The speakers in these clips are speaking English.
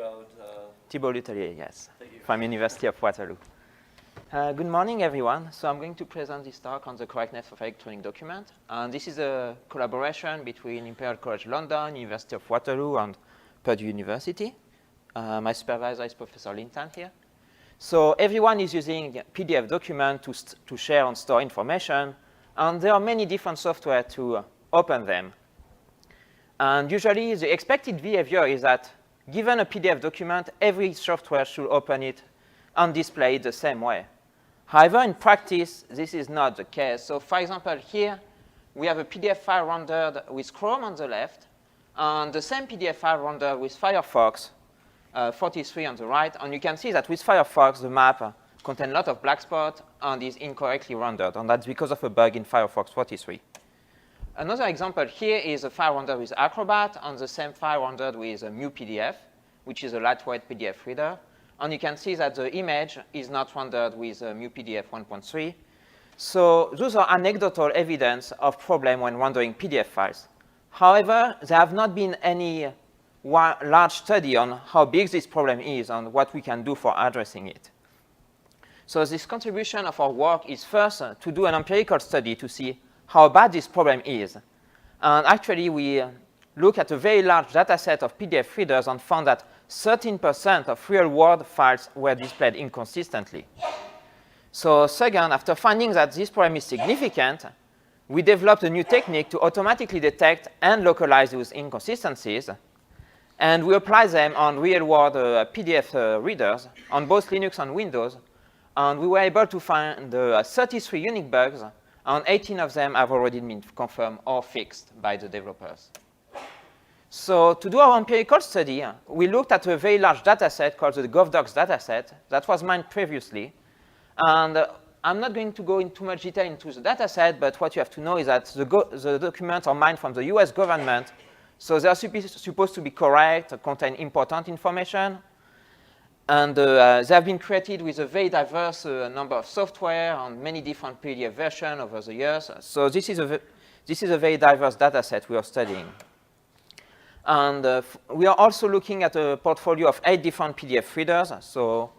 about... Thibault Letellier, yes, from University of Waterloo. Good morning, everyone. So I'm going to present this talk on the correctness of electronic document. And this is a collaboration between Imperial College London, University of Waterloo, and Purdue University. My supervisor is Professor Linton here. So everyone is using PDF document to share and store information. And there are many different software to open them. And usually, the expected behavior is that given a PDF document, every software should open it and display it the same way. However, in practice, this is not the case. So for example, here, we have a PDF file rendered with Chrome on the left, and the same PDF file rendered with Firefox 43 on the right. And you can see that with Firefox, the map contains a lot of black spots and is incorrectly rendered. And that's because of a bug in Firefox 43. Another example here is a file rendered with Acrobat, and the same file rendered with a MuPDF, which is a lightweight PDF reader. And you can see that the image is not rendered with MuPDF 1.3. So those are anecdotal evidence of problem when rendering PDF files. However, there have not been any large study on how big this problem is and what we can do for addressing it. So this contribution of our work is first to do an empirical study to see how bad this problem is. And actually, we look at a very large data set of PDF readers and found that 13% of real-world files were displayed inconsistently. So second, after finding that this problem is significant, we developed a new technique to automatically detect and localize those inconsistencies. And we apply them on real-world PDF readers on both Linux and Windows. And we were able to find 33 unique bugs, and 18 of them have already been confirmed or fixed by the developers. So to do our empirical study, we looked at a very large data set called the GovDocs dataset that was mined previously. And I'm not going to go into too much detail into the data set, but what you have to know is that the documents are mined from the US government. So they are supposed to be correct, contain important information. And they have been created with a very diverse number of software and many different PDF versions over the years. So this is a very diverse data set we are studying. And we are also looking at a portfolio of 8 different PDF readers. So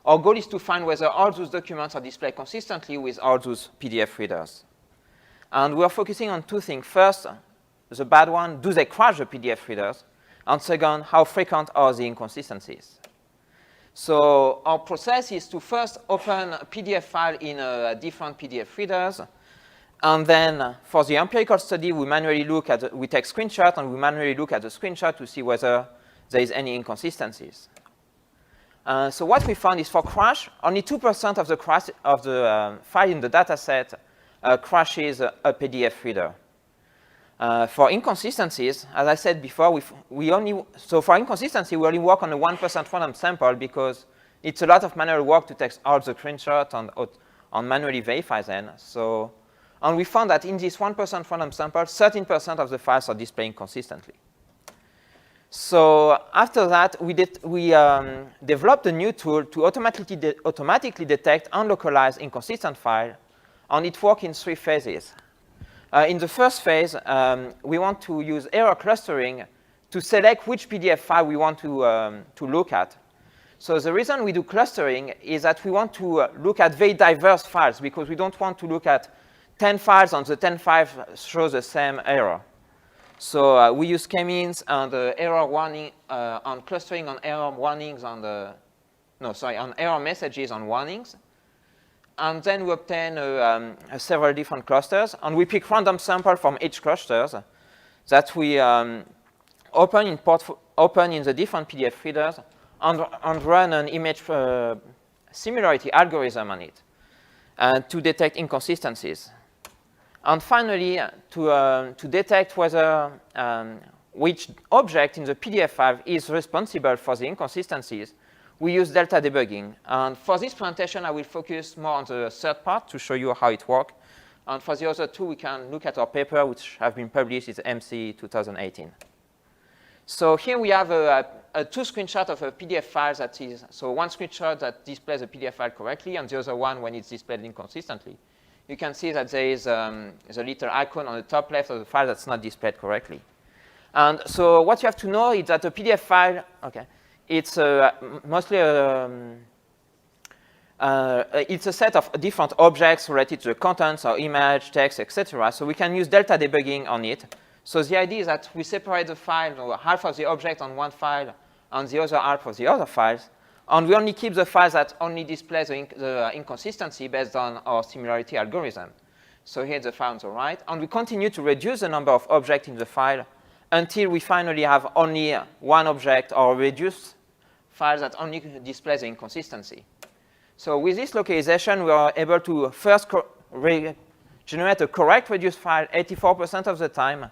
our goal is to find whether all those documents are displayed consistently with all those PDF readers. And we are focusing on 2 things. First, the bad one, do they crash the PDF readers? And second, how frequent are the inconsistencies? So our process is to first open a PDF file in different PDF readers. And then for the empirical study, we take screenshot and we manually look at the screenshot to see whether there is any inconsistencies. So what we found is for crash, only 2% of the file in the data set crashes a PDF reader. For inconsistencies, as I said before, for inconsistency, we only work on a 1% random sample because it's a lot of manual work to take all the screenshots and manually verify them. And we found that in this 1% random sample, 13% of the files are displaying consistently. So after that, we developed a new tool to automatically detect and localize inconsistent files, and it works in 3 phases. In the first phase, we want to use error clustering to select which PDF file we want to look at. So the reason we do clustering is that we want to look at very diverse files because we don't want to look at 10 files and the 10 files show the same error. So we use k-means and error warning on clustering on error warnings on error messages on warnings. And then we obtain several different clusters, and we pick random sample from each clusters that we open in the different PDF readers and run an image similarity algorithm on it to detect inconsistencies. And finally, to detect whether which object in the PDF file is responsible for the inconsistencies, we use delta debugging. And for this presentation, I will focus more on the third part to show you how it works. And for the other 2, we can look at our paper, which have been published in MC 2018. So here we have 2 screenshots of a PDF file that is, so one screenshot that displays a PDF file correctly, and the other one when it's displayed inconsistently. You can see that there is the little icon on the top left of the file that's not displayed correctly. And so what you have to know is that a PDF file, it's mostly it's a set of different objects related to the contents or image, text, etc. So we can use delta debugging on it. So the idea is that we separate the file, or half of the object on one file and the other half of the other files. And we only keep the files that only display the inconsistency based on our similarity algorithm. So here the file on the right. And we continue to reduce the number of objects in the file until we finally have only one object or reduce files that only display the inconsistency. So with this localization, we are able to first generate a correct reduced file 84% of the time.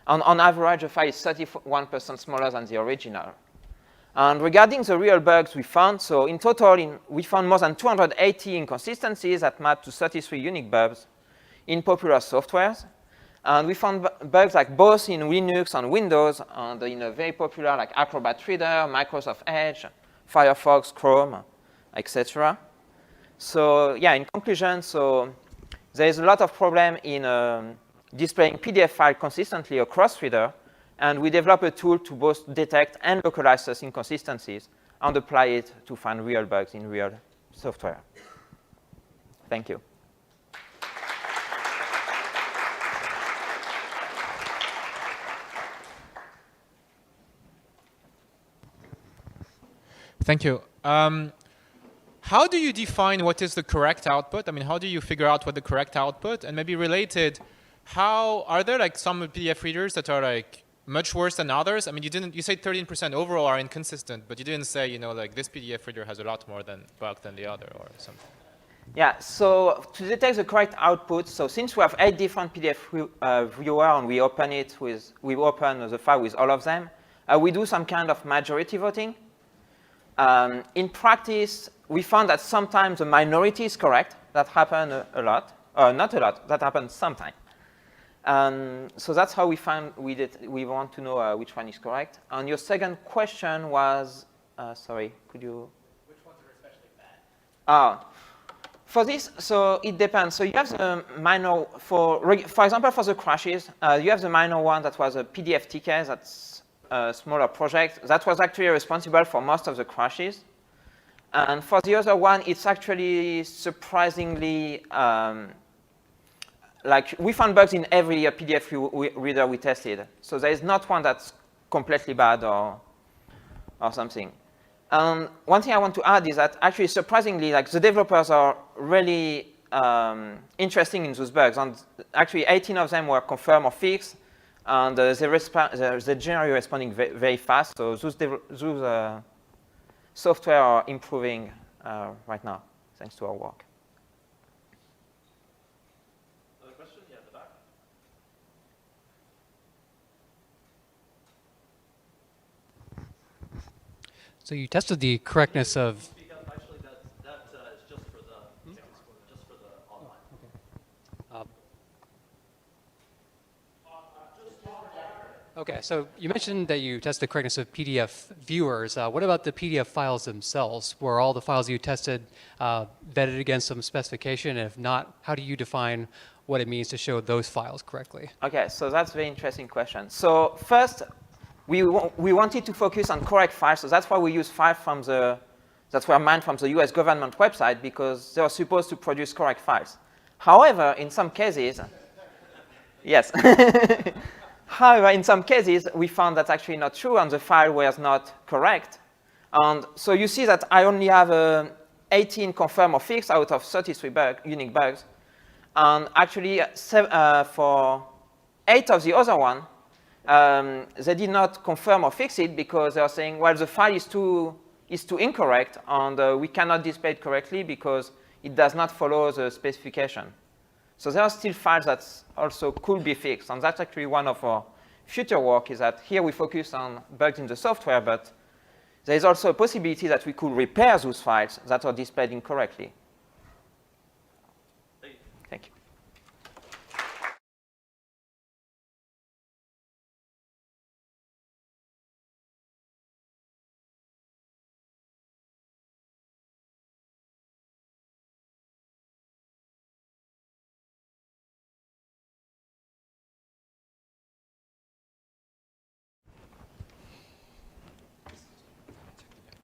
And on average, the file is 31% smaller than the original. And regarding the real bugs we found, so in total, we found more than 280 inconsistencies that map to 33 unique bugs in popular softwares. And we found bugs like both in Linux and Windows, and in a very popular like Acrobat Reader, Microsoft Edge, Firefox, Chrome, etc. So yeah, in conclusion, so there is a lot of problem in displaying PDF file consistently across reader, and we develop a tool to both detect and localize such inconsistencies and apply it to find real bugs in real software. Thank you. Thank you. How do you define what is the correct output? I mean, how do you figure out what the correct output? And maybe related, are there like some PDF readers that are like much worse than others? I mean, you said 13% overall are inconsistent, but you didn't say, you know, like this PDF reader has a lot more bug than the other or something. Yeah, so to detect the correct output, so since we have 8 different PDF viewer and we open the file with all of them, we do some kind of majority voting. In practice, we found that sometimes the minority is correct. That happened a lot. Not a lot. That happened sometimes. So that's how we want to know which one is correct. And your second question was, sorry, could you? Which ones are especially bad? For this, so it depends. So you have the minor, for example, for the crashes, you have the minor one that was a PDF TK, that's a smaller project. That was actually responsible for most of the crashes. And for the other one, it's actually surprisingly, like we found bugs in every PDF reader we tested. So there is not one that's completely bad or something. One thing I want to add is that actually surprisingly, like the developers are really interested in those bugs. And actually 18 of them were confirmed or fixed. And they're generally responding very fast. So those software are improving right now, thanks to our work. Another question? Yeah, at the back. So you tested the correctness of. Speak up. Actually, that is just for the online. Okay, so you mentioned that you tested the correctness of PDF viewers. What about the PDF files themselves? Were all the files you tested vetted against some specification? And if not, how do you define what it means to show those files correctly? Okay, so that's a very interesting question. So first, we wanted to focus on correct files. So that's why we use files that were mined from the US government website, because they are supposed to produce correct files. However, in some cases, yes. However, in some cases, we found that's actually not true, and the file was not correct. And so you see that I only have 18 confirmed or fixed out of 33 unique bugs. And actually, for 8 of the other one, they did not confirm or fix it because they are saying, well, the file is too incorrect, and we cannot display it correctly because it does not follow the specification. So there are still files that also could be fixed. And that's actually one of our future work, is that here we focus on bugs in the software, but there is also a possibility that we could repair those files that are displayed incorrectly.